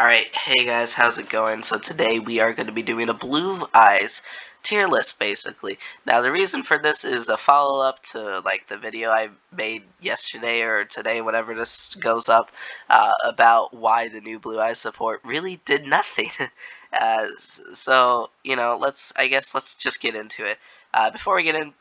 Alright, hey guys, how's it going? So today we are going to be doing a Blue Eyes tier list, basically. Now the reason for this is a follow-up to like the video I made yesterday or today, whenever this goes up, about why the new Blue Eyes support really did nothing. Let's just get into it. Before we get in,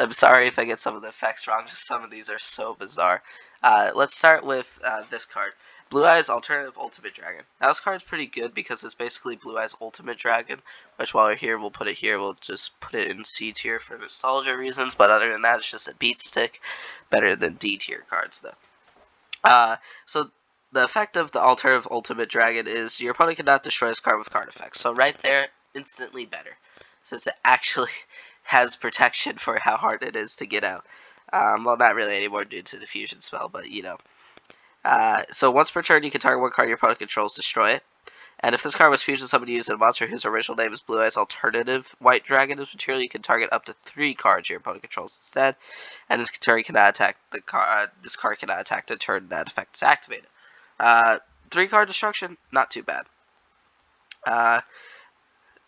I'm sorry if I get some of the effects wrong, just some of these are so bizarre. Let's start with this card. Blue Eyes Alternative Ultimate Dragon. Now this card's pretty good because it's basically Blue Eyes Ultimate Dragon, which while we're here, we'll put it here. We'll just put it in C tier for nostalgia reasons, but other than that, it's just a beat stick. Better than D tier cards, though. So the effect of the Alternative Ultimate Dragon is your opponent cannot destroy this card with card effects. So right there, instantly better, since it actually has protection for how hard it is to get out. Well, not really anymore due to the fusion spell, but you know. So once per turn, you can target one card your opponent controls, destroy it. And if this card was fusion summoned using a monster whose original name is Blue Eyes Alternative White Dragon as material, you can target up to 3 cards your opponent controls instead. And this card cannot attack the card. This card cannot attack the turn that effect is activated. 3-card destruction, not too bad.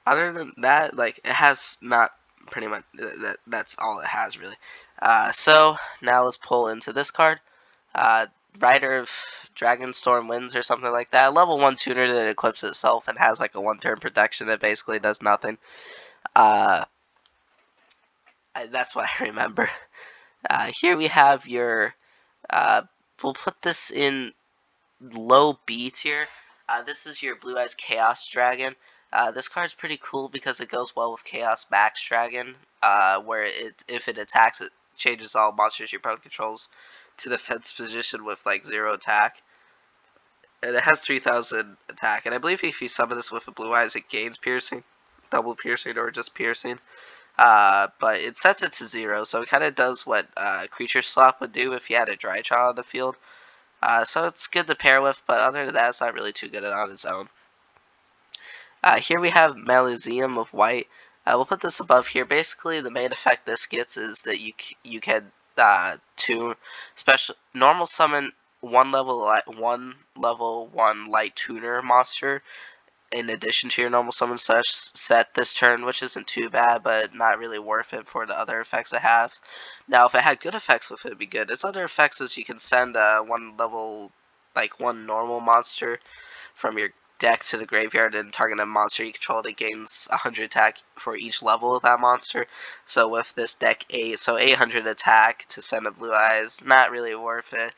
Other than that, like it has not pretty much that's all it has really. So now let's pull into this card. Rider of Dragonstorm Winds or something like that. Level 1 tuner that equips itself and has like a 1-turn protection that basically does nothing. That's what I remember. Here we have your, we'll put this in low B tier. This is your Blue Eyes Chaos Dragon. This card's pretty cool because it goes well with Chaos Max Dragon, where if it attacks, it changes all monsters your opponent controls to defense position with like 0 attack. And it has 3000 attack. And I believe if you summon this with a Blue Eyes, it gains piercing, double piercing, or just piercing. But it sets it to 0, so it kind of does what Creature Swap would do if you had a Drytron on the field. So it's good to pair with, but other than that, it's not really too good on its own. Here we have Malezium of White. We'll put this above here. Basically, the main effect this gets is that you can tune special normal summon one level 1 light tuner monster in addition to your normal summon set this turn, which isn't too bad, but not really worth it for the other effects it has. Now, if it had good effects with it, it'd be good. Its other effects is you can send one normal monster from your deck to the graveyard and target a monster you control that gains 100 attack for each level of that monster. So with this deck 800 attack to send a Blue Eyes, not really worth it.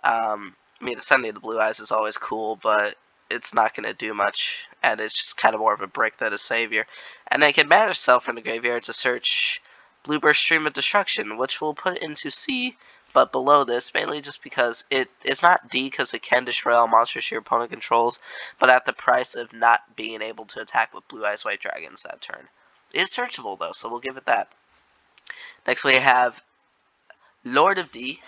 I mean, sending the Blue Eyes is always cool, but it's not going to do much, and it's just kind of more of a brick than a savior. And it can banish itself from the graveyard to search Blueburst Stream of Destruction, which we'll put into C, but below this, mainly just because it's not D because it can destroy all monsters your opponent controls, but at the price of not being able to attack with Blue Eyes White Dragons that turn. It is searchable though, so we'll give it that. Next we have Lord of D.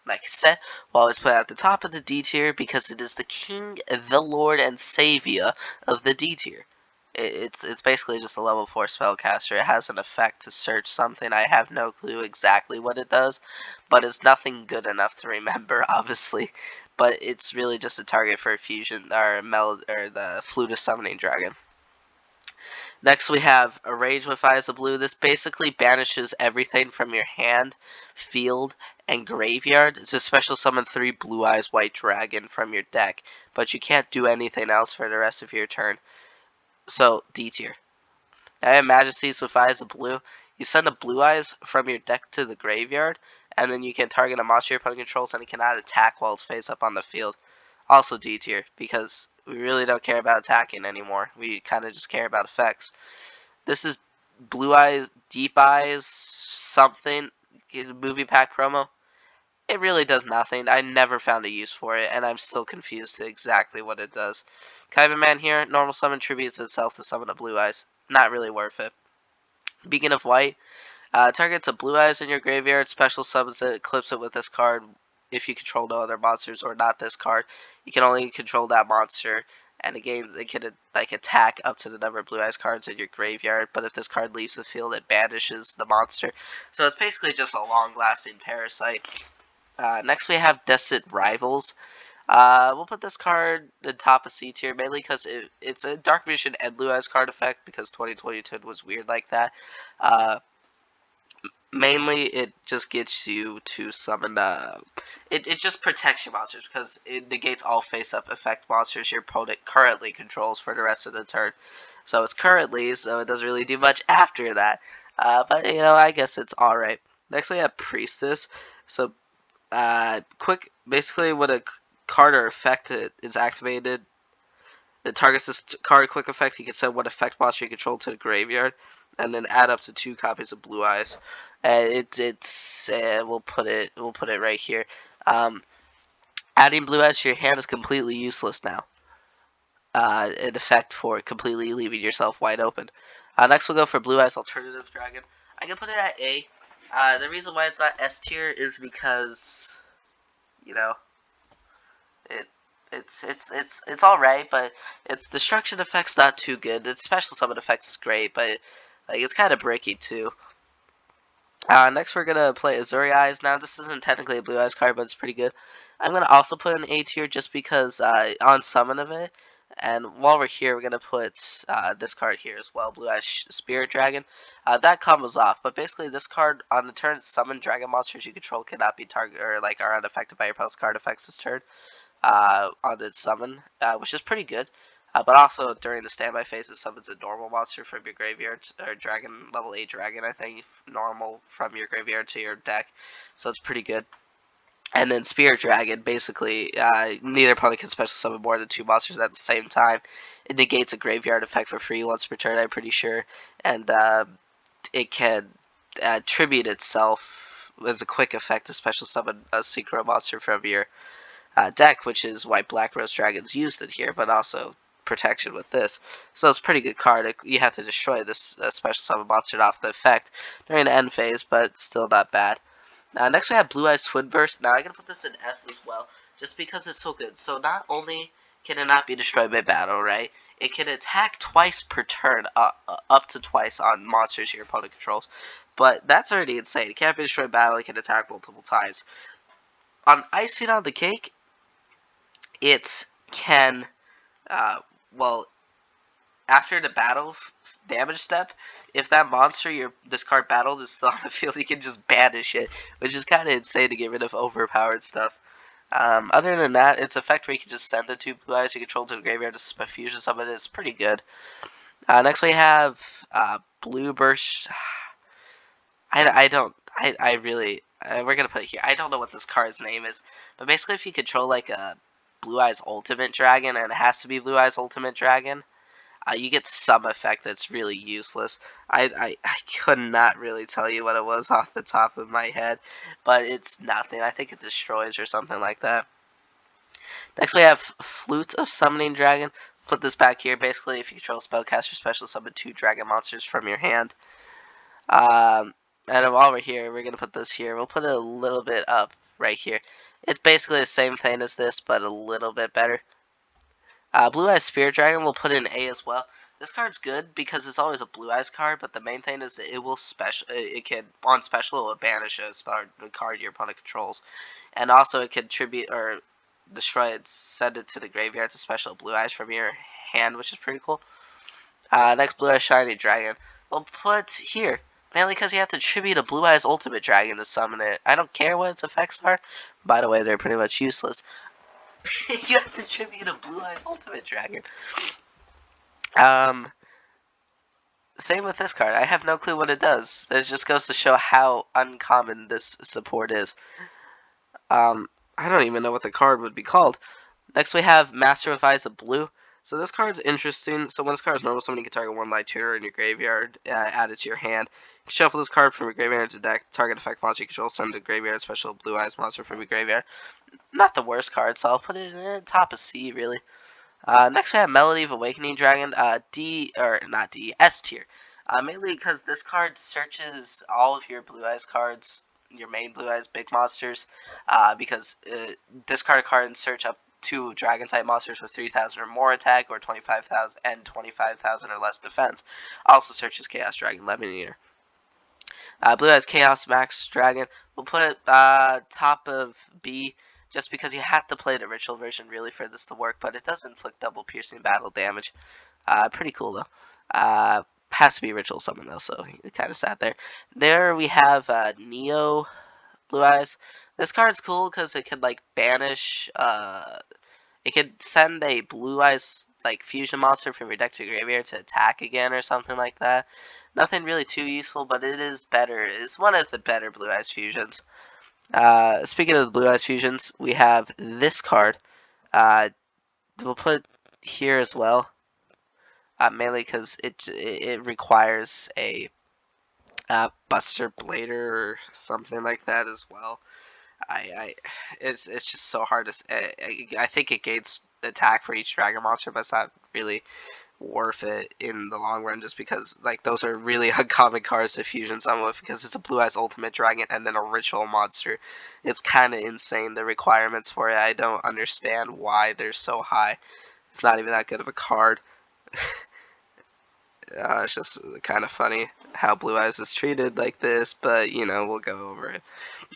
Like I said, we'll always put it at the top of the D tier because it is the king, the lord, and savior of the D tier. It's basically just a level 4 spellcaster. It has an effect to search something. I have no clue exactly what it does, but it's nothing good enough to remember, obviously. But it's really just a target for a fusion or the Flutus Summoning Dragon. Next we have a Rage with Eyes of Blue. This basically banishes everything from your hand, field, and graveyard. It's a special summon 3 Blue Eyes White Dragon from your deck, but you can't do anything else for the rest of your turn. So, D tier. Now I have Majesties with Eyes of Blue. You send a Blue Eyes from your deck to the graveyard, and then you can target a monster your opponent controls, and it cannot attack while it's face up on the field. Also D tier, because we really don't care about attacking anymore. We kind of just care about effects. This is Blue Eyes, Deep Eyes, something, movie pack promo. It really does nothing. I never found a use for it, and I'm still confused to exactly what it does. Kaiba Man here, normal summon tributes itself to summon a Blue Eyes. Not really worth it. Beacon of White. Targets a Blue Eyes in your graveyard, special summons it, clips it with this card if you control no other monsters or not this card. You can only control that monster, and again, it can like attack up to the number of Blue Eyes cards in your graveyard, but if this card leaves the field, it banishes the monster. So it's basically just a long-lasting parasite. Next we have Destined Rivals. We'll put this card in top of C tier, mainly because it's a Dark Vision and Blue Eyes card effect, because 2022 was weird like that. Mainly, it just gets you to summon. It just protects your monsters, because it negates all face-up effect monsters your opponent currently controls for the rest of the turn. So it's currently, so it doesn't really do much after that. But, I guess it's alright. Next, we have Priestess. So, quick, basically, when a card or effect is activated, it targets this card quick effect. You can send one effect monster you control to the graveyard, and then add up to 2 copies of Blue Eyes. We'll put it right here. Adding Blue Eyes to your hand is completely useless now. An effect for completely leaving yourself wide open. Next, we'll go for Blue Eyes Alternative Dragon. I can put it at A. The reason why it's not S tier is because, you know, it it's all right, but its destruction effect's not too good. Its special summon effect's is great, but like it's kind of bricky too. Next, we're gonna play Azuri Eyes. Now, this isn't technically a Blue Eyes card, but it's pretty good. I'm gonna also put an A tier just because on summon of it. And while we're here, we're gonna put this card here as well, Blue Eyes Spirit Dragon. That combos off, but basically this card on the turn, summon dragon monsters you control cannot be targeted or like are unaffected by your opponent's card effects this turn. On its summon, which is pretty good. But also during the standby phase, it summons a normal monster from your graveyard, or dragon, level 8 dragon, I think, normal from your graveyard to your deck. So it's pretty good. And then Spirit Dragon, basically, neither opponent can special summon more than 2 monsters at the same time. It negates a graveyard effect for free once per turn, I'm pretty sure. And it can tribute itself as a quick effect to special summon a synchro monster from your deck, which is why Black Rose Dragons used it here, but also protection with this. So it's a pretty good card. You have to destroy this special summon monster off the effect during the end phase, but still not bad. Next we have Blue Eyes Twin Burst. Now I'm going to put this in S as well, just because it's so good. So not only can it not be destroyed by battle, right? It can attack twice per turn, up to twice on monsters your opponent controls. But that's already insane. It can't be destroyed by battle, it can attack multiple times. On Icing on the Cake, it can, well, after the battle damage step, if that monster this card battled is still on the field, you can just banish it, which is kind of insane to get rid of overpowered stuff. Other than that, its effect where you can just send the 2 Blue Eyes you control to the graveyard to fusion summon is pretty good. Next we have Blue Burst. I really, we're gonna put it here. I don't know what this card's name is, but basically if you control like a Blue Eyes Ultimate Dragon, and it has to be Blue Eyes Ultimate Dragon, you get some effect that's really useless. I could not really tell you what it was off the top of my head, but it's nothing. I think it destroys or something like that. Next we have Flute of Summoning Dragon. Put this back here. Basically, if you control Spellcaster, special summon 2 dragon monsters from your hand. And while we're here, we're going to put this here. We'll put it a little bit up right here. It's basically the same thing as this, but a little bit better. Blue Eyes Spirit Dragon we'll put in A as well. This card's good because it's always a Blue Eyes card, but the main thing is that it will special. It can on special it will banish a card your opponent controls, and also it can tribute or destroy it, send it to the graveyard to special Blue Eyes from your hand, which is pretty cool. Next, Blue Eyes Shiny Dragon we'll put here. Mainly because you have to tribute a Blue Eyes Ultimate Dragon to summon it. I don't care what its effects are. By the way, they're pretty much useless. You have to tribute a Blue Eyes Ultimate Dragon. Same with this card. I have no clue what it does. It just goes to show how uncommon this support is. I don't even know what the card would be called. Next we have Master of Eyes of Blue. So this card's interesting. So when this card is normal, somebody can target 1 light tutor in your graveyard, add it to your hand. You can shuffle this card from your graveyard to deck, target effect monster you control, send to graveyard, special Blue Eyes monster from your graveyard. Not the worst card, so I'll put it in top of C, really. Next we have Melody of Awakening Dragon, D, or not D, S tier. Mainly because this card searches all of your Blue Eyes cards, your main Blue Eyes big monsters, because discard a card and search up 2 Dragon type monsters with 3,000 or more attack, or 25,000 and 25,000 or less defense. Also searches Chaos Dragon Lemon Eater. Blue Eyes Chaos Max Dragon. We'll put it top of B just because you have to play the ritual version really for this to work, but it does inflict double piercing battle damage. Pretty cool though. Has to be ritual summon though, so kind of sad there. There we have Neo Blue Eyes. This card's cool because it could like banish. It could send a Blue Eyes like fusion monster from your deck to your graveyard to attack again or something like that. Nothing really too useful, but it is better. It's one of the better Blue Eyes fusions. Speaking of the Blue Eyes fusions, we have this card. We'll put here as well, mainly because it requires a Buster Blader or something like that as well. It's just so hard to. I think it gains attack for each dragon monster, but it's not really worth it in the long run, just because like those are really uncommon cards to fusion summon with, because it's a Blue Eyes Ultimate Dragon and then a ritual monster. It's kind of insane, the requirements for it. I don't understand why they're so high. It's not even that good of a card. It's just kind of funny how Blue Eyes is treated like this, but you know, we'll go over it.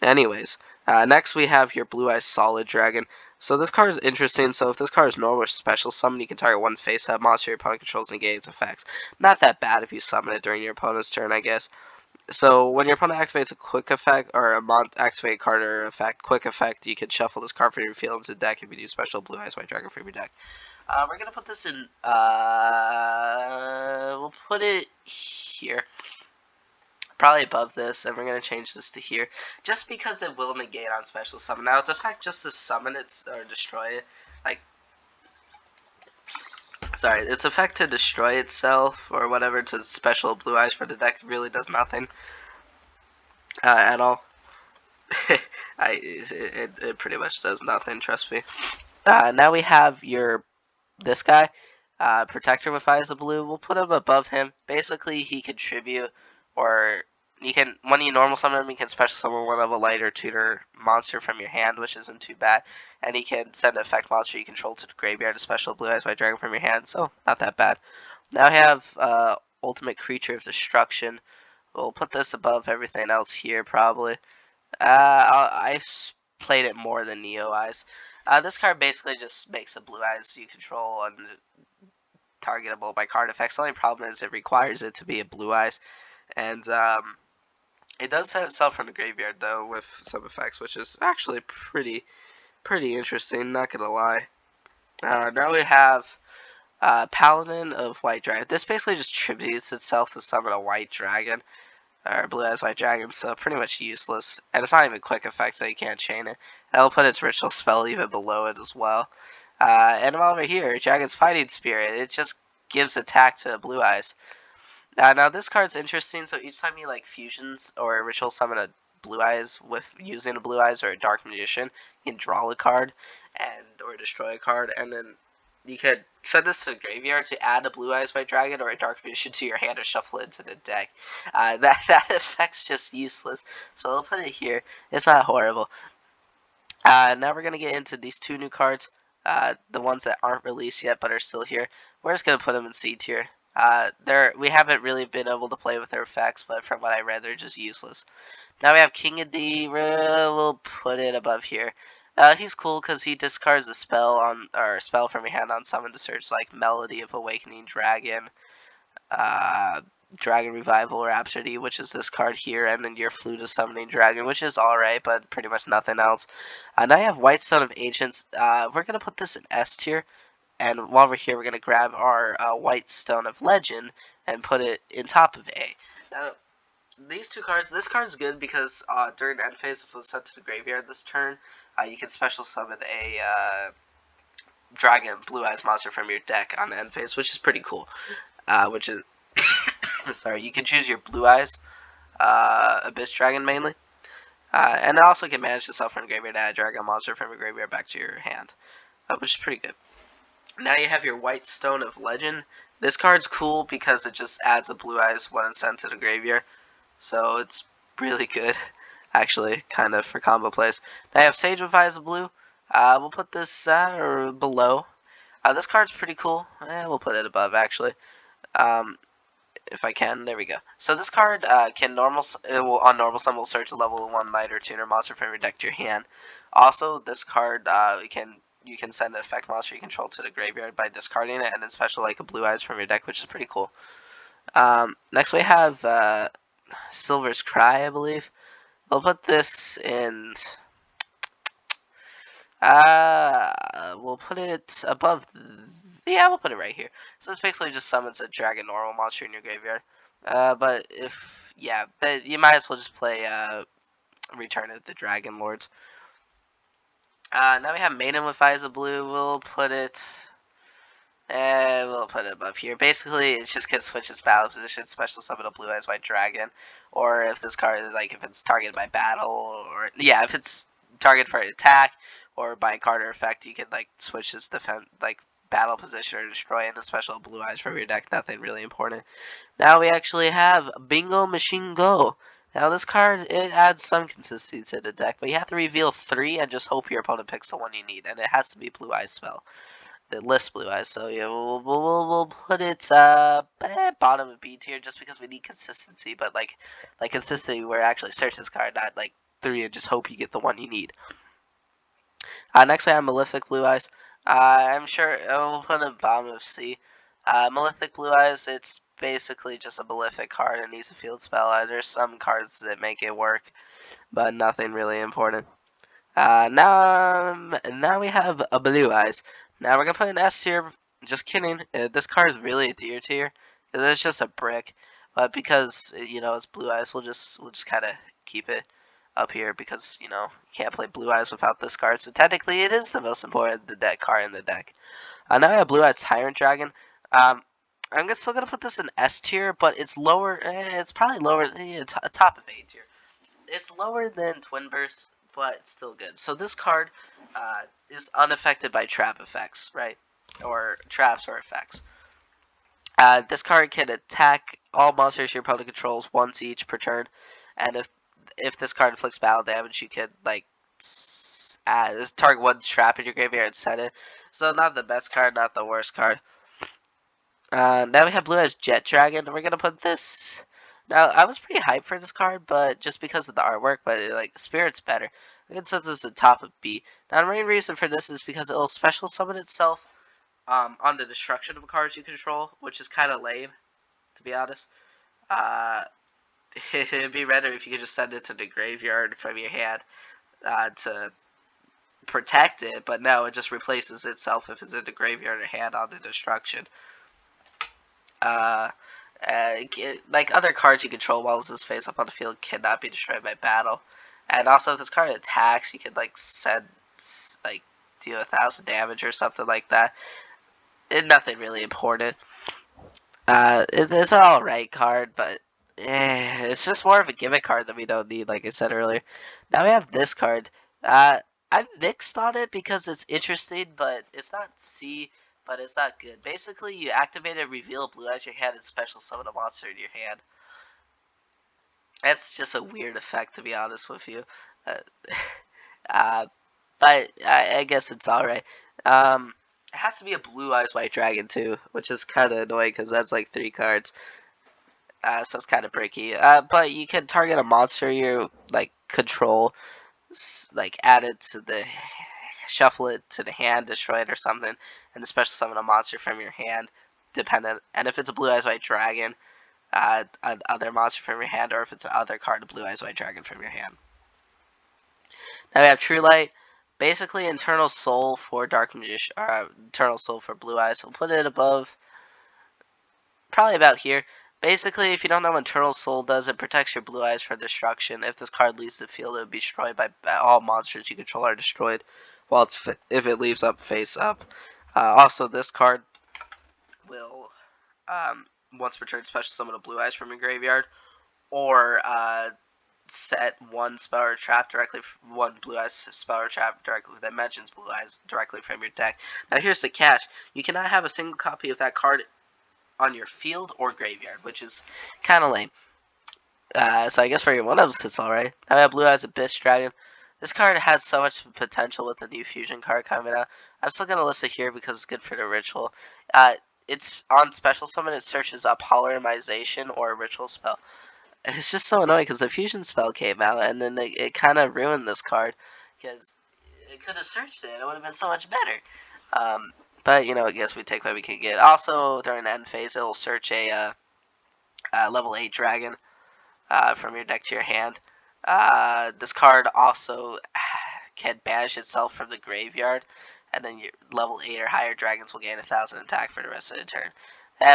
Anyways, next we have your Blue Eyes Solid Dragon. So this card is interesting. So if this card is normal or special summon, you can target one face-up monster your opponent controls, negate its effects. Not that bad if you summon it during your opponent's turn, I guess. So when your opponent activates a quick effect, or a activate card or effect, quick effect, you can shuffle this card from your field into the deck if you do special Blue Eyes White Dragon from your deck. We're gonna put this in. We'll put it here, probably above this, and we're gonna change this to here, just because it will negate on special summon. Now its effect just to summon it or destroy it, like. Sorry, its effect to destroy itself or whatever to special Blue Eyes for the deck really does nothing at all. It pretty much does nothing. Trust me. Now we have this guy, Protector with Eyes of Blue. We'll put him above him. Basically, he can tribute, or you can, when you normal summon him, you can special summon one of a lighter tutor monster from your hand, which isn't too bad. And he can send an effect monster you control to the graveyard, a special Blue Eyes White Dragon from your hand, so not that bad. Now we have Ultimate Creature of Destruction. We'll put this above everything else here, probably. I've played it more than Neo Eyes. This card basically just makes a Blue Eyes you control targetable by card effects. The only problem is it requires it to be a Blue Eyes, and it does set itself from the graveyard though with some effects, which is actually pretty interesting. Not gonna lie. Now we have Paladin of White Dragon. This basically just tributes itself to summon a White Dragon, or Blue Eyes White Dragon, so pretty much useless. And it's not even quick effect, so you can't chain it. And I'll put its ritual spell even below it as well. And over here, Dragon's Fighting Spirit. It just gives attack to Blue Eyes. Now this card's interesting, so each time you like fusions or ritual summon a Blue Eyes with using a Blue Eyes or a Dark Magician, you can draw a card or destroy a card, and then you could send this to the graveyard to add a Blue Eyes White Dragon or a Dark Magician to your hand or shuffle it into the deck. That effect's just useless, so I'll put it here. It's not horrible. Now we're going to get into these two new cards, the ones that aren't released yet but are still here. We're just going to put them in C tier. We haven't really been able to play with their effects, but from what I read, they're just useless. Now we have King of D. We'll put it above here. He's cool because he discards a spell from your hand on summon to search, like Melody of Awakening Dragon, Dragon Revival Rhapsody, which is this card here, and then your Flute of Summoning Dragon, which is alright, but pretty much nothing else. Now I have White Stone of Ancients. We're going to put this in S tier, and while we're here, we're going to grab our White Stone of Legend and put it in top of A. Now, these two cards, this card's good because during end phase, if it was sent to the graveyard this turn, you can special summon a Dragon Blue Eyes monster from your deck on the end phase, which is pretty cool. Which is sorry, you can choose your Blue Eyes Abyss Dragon mainly, and it also can manage to sell from the graveyard to add a Dragon monster from your graveyard back to your hand, which is pretty good. Now you have your White Stone of Legend. This card's cool because it just adds a Blue Eyes when it's sent to the graveyard, so it's really good, actually, kind of for combo plays. Now I have Sage with Eyes of Blue. We'll put this below. This card's pretty cool. We'll put it above, actually. if I can. There we go. So this card can on normal summon will search a level 1 light or tuner monster from your deck to your hand. Also, this card you can send an effect monster you control to the graveyard by discarding it, and then special like a Blue Eyes from your deck, which is pretty cool. Next we have Silver's Cry, I believe. I'll put this in. We'll put it above. Yeah, we'll put it right here. So this basically just summons a dragon normal monster in your graveyard. But if you might as well just play Return of the Dragon Lords. Now we have Maiden with Eyes of Blue. We'll put it above here. Basically, it just can switch its battle position, special summon a Blue Eyes White Dragon, or if this card if it's targeted by battle, or if it's targeted for an attack or by a card or effect, you can switch its defense battle position or destroy in a special Blue Eyes from your deck. Nothing really important. Now we actually have Bingo Machine Go. Now this card, it adds some consistency to the deck, but you have to reveal 3 and just hope your opponent picks the one you need, and it has to be Blue Eyes spell. The list Blue Eyes, so yeah, we'll put it bottom of B tier just because we need consistency, but like consistency where actually search this card, not 3 and just hope you get the one you need. Next we have Malefic Blue Eyes. I'm sure we'll put it bottom of C. Malefic Blue Eyes, it's basically just a Malefic card and needs a field spell. There's some cards that make it work, but nothing really important. Now we have a Blue Eyes. Now we're gonna put an S tier. Just kidding. This card is really a D tier. It's just a brick, but because it's Blue Eyes, we'll just kind of keep it up here because you can't play Blue Eyes without this card. So technically, it is the most important card in the deck. Now I have Blue Eyes Tyrant Dragon. I'm still gonna put this in S tier, but it's lower. It's probably lower. Top of A tier. It's lower than Twin Burst, but it's still good. So this card is unaffected by trap effects, right? Or traps or effects. This card can attack all monsters your opponent controls once each per turn, and if this card inflicts battle damage, you can target one trap in your graveyard and set it. So not the best card, not the worst card. Now we have Blue Eyes Jet Dragon. We're gonna put this. Now I was pretty hyped for this card, but just because of the artwork, but Spirit's better. I can set this at top of B. Now the main reason for this is because it will special summon itself on the destruction of cards you control, which is kind of lame, to be honest. It'd be better if you could just send it to the graveyard from your hand to protect it, but no, it just replaces itself if it's in the graveyard or hand on the destruction. Other cards you control while this is face up on the field cannot be destroyed by battle. And also, if this card attacks, you can deal 1,000 damage or something like that. Nothing really important. It's an alright card, but it's just more of a gimmick card that we don't need, like I said earlier. Now we have this card. I'm mixed on it because it's interesting, but it's not C, but it's not good. Basically, you activate a reveal Blue Eyes your hand and special summon a monster in your hand. That's just a weird effect, to be honest with you. But I guess it's alright. It has to be a Blue Eyes White Dragon too, which is kind of annoying because that's 3 cards. So it's kind of bricky. But you can target a monster you control, add it to the shuffle it to the hand, destroy it or something, and special summon a monster from your hand, dependent. And if it's a Blue Eyes White Dragon, another monster from your hand, or if it's another card, a Blue Eyes White Dragon from your hand. Now we have True Light. Basically, Eternal Soul for Dark Magician, or Eternal Soul for Blue Eyes. We'll put it above, probably about here. Basically, if you don't know what Eternal Soul does, it protects your Blue Eyes from destruction. If this card leaves the field, it will be destroyed by all monsters you control are destroyed, while if it leaves up face up. Also, this card will once per turn special summon a Blue Eyes from your graveyard, or set one spell or trap directly, one Blue Eyes spell or trap directly that mentions Blue Eyes directly from your deck. Now here's the catch: you cannot have a single copy of that card on your field or graveyard, which is kind of lame. So I guess for your one-ups, it's alright. Now I have Blue Eyes Abyss Dragon. This card has so much potential with the new fusion card coming out. I'm still going to list it here because it's good for the ritual. it's on special summon. It searches up Polymerization or a ritual spell. It's just so annoying because the fusion spell came out, and then it kind of ruined this card because it could have searched it. It would have been so much better. But you know, I guess we take what we can get. Also, during the end phase, it will search a level 8 dragon from your deck to your hand. This card also can banish itself from the graveyard, and then your level 8 or higher dragons will gain 1,000 attack for the rest of the turn.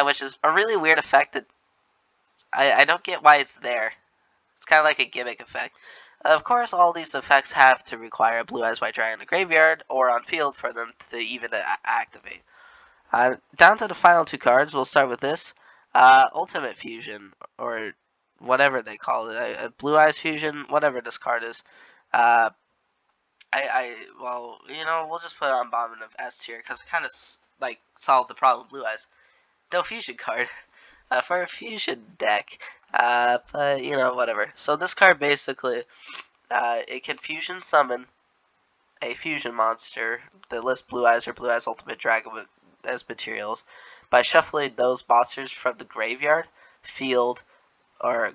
Which is a really weird effect that I don't get why it's there. It's kind of like a gimmick effect. Of course, all these effects have to require a Blue Eyes White Dragon in the graveyard or on field for them to even activate. Down to the final 2 cards, we'll start with this. Ultimate Fusion, or whatever they call it. Blue Eyes Fusion, whatever this card is. Well, you know, we'll just put it on bottom of S tier because it kind of, like, solved the problem of Blue Eyes. No fusion card. For a fusion deck. But, you know, whatever. So this card basically, it can fusion summon a fusion monster that lists Blue Eyes or Blue Eyes Ultimate Dragon as materials by shuffling those monsters from the graveyard, field, or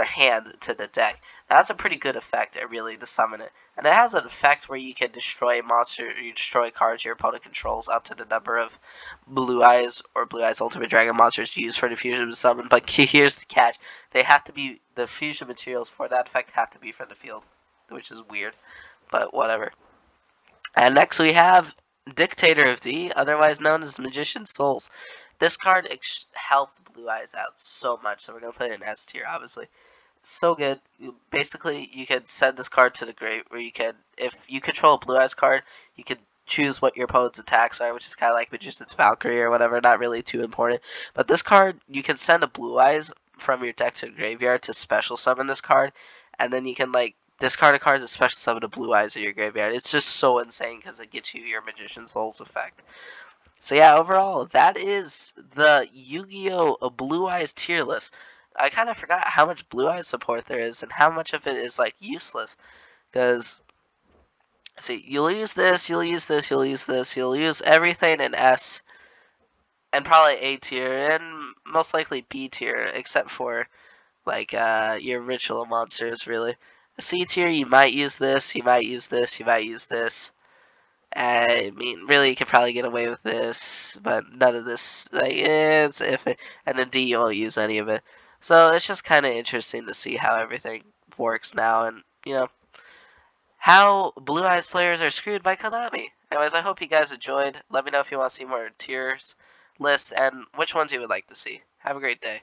hand to the deck. Now, that's a pretty good effect, really, to summon it. And it has an effect where you can destroy a monster, you destroy cards your opponent controls up to the number of Blue Eyes or Blue Eyes Ultimate Dragon monsters used for the fusion summon. But here's the catch. They have to be, the fusion materials for that effect have to be from the field, which is weird, but whatever. And next we have Dictator of D, otherwise known as Magician's Souls. This card helped Blue Eyes out so much, so we're going to put it in S tier, obviously. So good. Basically, you can send this card to the grave, where you can, if you control a Blue Eyes card, you can choose what your opponent's attacks are, which is kind of like Magician's Valkyrie or whatever, not really too important. But this card, you can send a Blue Eyes from your deck to the graveyard to special summon this card, and then you can, like, discard a card to special summon a Blue Eyes in your graveyard. It's just so insane because it gets you your Magician's Souls effect. So yeah, overall, that is the Yu-Gi-Oh! Blue Eyes tier list. I kind of forgot how much Blue Eyes support there is and how much of it is, like, useless. Because, see, you'll use this, you'll use this, you'll use this, you'll use everything in S, and probably A tier, and most likely B tier, except for, like, your ritual monsters, really. C tier, you might use this, you might use this, you might use this. I mean, really, you could probably get away with this, but none of this, like, it's iffy. And then D, you won't use any of it. So it's just kind of interesting to see how everything works now, and, you know, how Blue Eyes players are screwed by Konami. Anyways, I hope you guys enjoyed. Let me know if you want to see more tiers, lists, and which ones you would like to see. Have a great day.